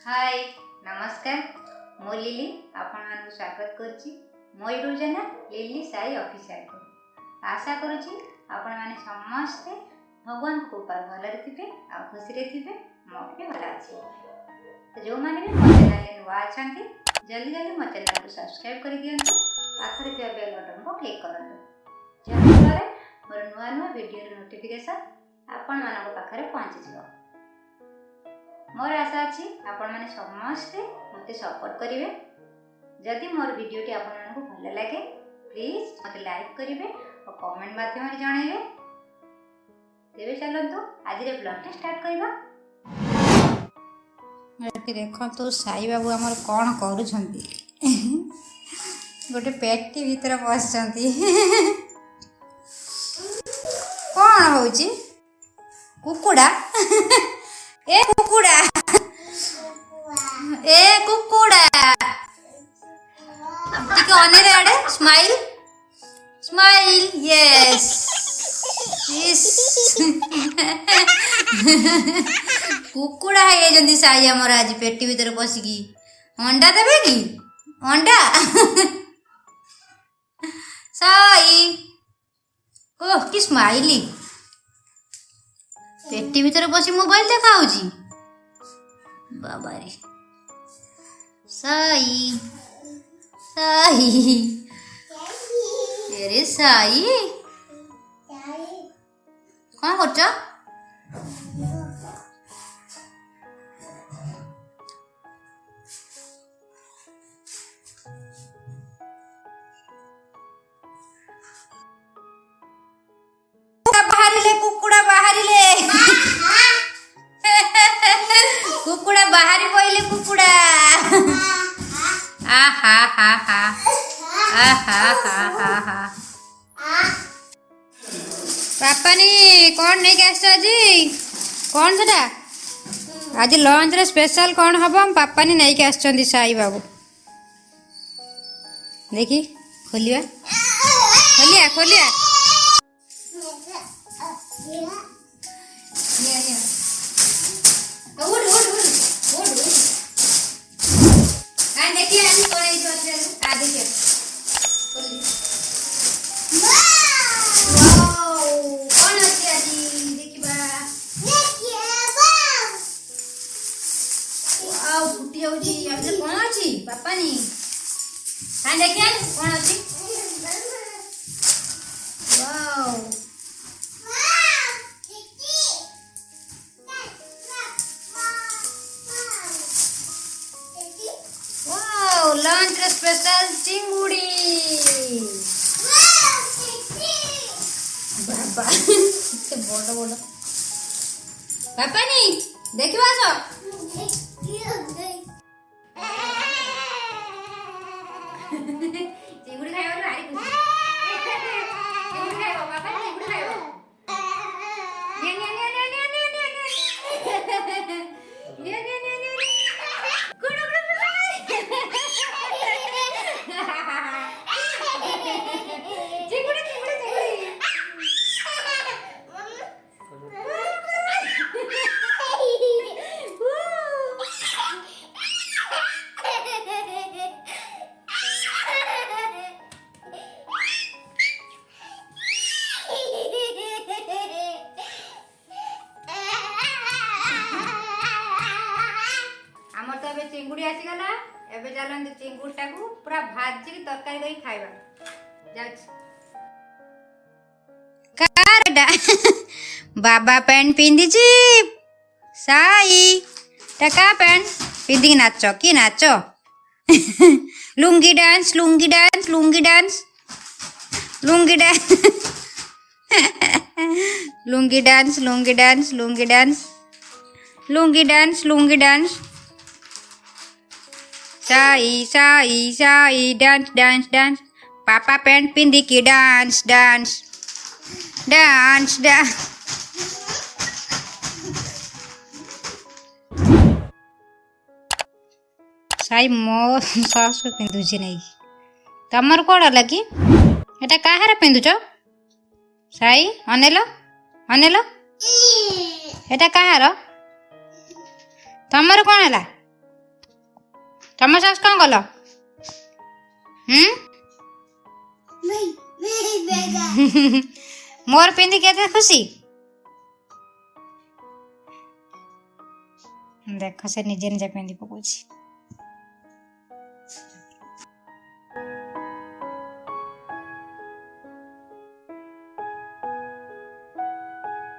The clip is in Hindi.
हाय नमस्कार मो लिली आपण मानक स्वागत करछि मो YouTube channel lily Sai official को आशा करूछि आपण माने समस्त भगवान कृपा भलरे थिबे आ खुशी रे थिबे मो भी भला अछि तो जो माने भी मो चैनल ले नुआ अछंती जल्दी जल्दी मो चैनल को सब्सक्राइब कर दियंतु पाखरे थिबा बेल बटन को क्लिक करंतु जहा फଳରେ मोर नुआ नुआ वीडियो रे नोटिफिकेशन आपण मानक पाखरे पहुंची जिवो। मोर आशा अच्छी आपण माने समस्ते मते सपोर्ट करिवे। जदि मोर वीडियोटी आपण मानकु भल लागे प्लीज मते लाइक करिवे और कमेंट माध्यम रे जणाइबे। तेबे चलंतु आज रे ब्लॉग टे स्टार्ट करबा। एठी देखंतु साई बाबू हमर कोन करू छंती गोटे पेटी भीतर बसचंती कोन होउची कुकुडा ए कुकुडा टिके अनेरे आड़े स्माइल स्माइल यस यस कुकुडा है जंदी साई हमर आज पेटी भीतर पसिकी अंडा देबे की अंडा साई ओह की स्माइली पेटी भीतर बसी मोबाइल देखाउची बाबा रे साई साई अरे साई कौन करछ कुकुड़ा बाहरी पहिले कुकुड़ा आहा हा हा आहा हा हा हा पापानी कौन नहीं कैसे जी कौन सेटा आज लंच रे स्पेशल कौन हबो हम पापानी नहीं के आछंदी साई बाबू देखी खोलिया खोलिया खोलिया पापानी हाँ देखिए कौन अच्छी वाओ वाओ लंच स्पेशल चिंगुड़ी बाबा बड़ बड़ पापानी देखिबा सो चिंगुड़ी खाइबा भारी खुशी चिंगुड़ी खाइबा बाबा चिंगुड़ी खाइबा ने ने ने ने ने ने ने ने ने ने गुड चिंगुड़ी चिंगुड़ी चिंगुड़ी चिंगुड़ी आसी गला एबे चलन चिंगुड़टा को पूरा भाजी की तरकारी करी खाइबा जाछ कारडा बाबा पैंट पिंदी छी साई टका पैंट पिंदी नाच की नाच lungi dance lungi dance lungi dance lungi dance lungi dance lungi dance lungi dance lungi dance lungi dance Sai Sai Sai dance dance dance पापा पैंट पिंदी की dance dance dance dance Sai मो सास पिंधु छी नहीं तमर कोड लगी एटा काहार पिंधुच साई अनेलो अनेलो एटा काहार तमर कोन हला ତମ ସସ୍ କଣ କଲ? ମୋର ପିନ୍ଧି କେତେ ଖୁସି ଦେଖ, ସେ ନିଜେ ନିଜେ ପିନ୍ଧି ପକଉଛି।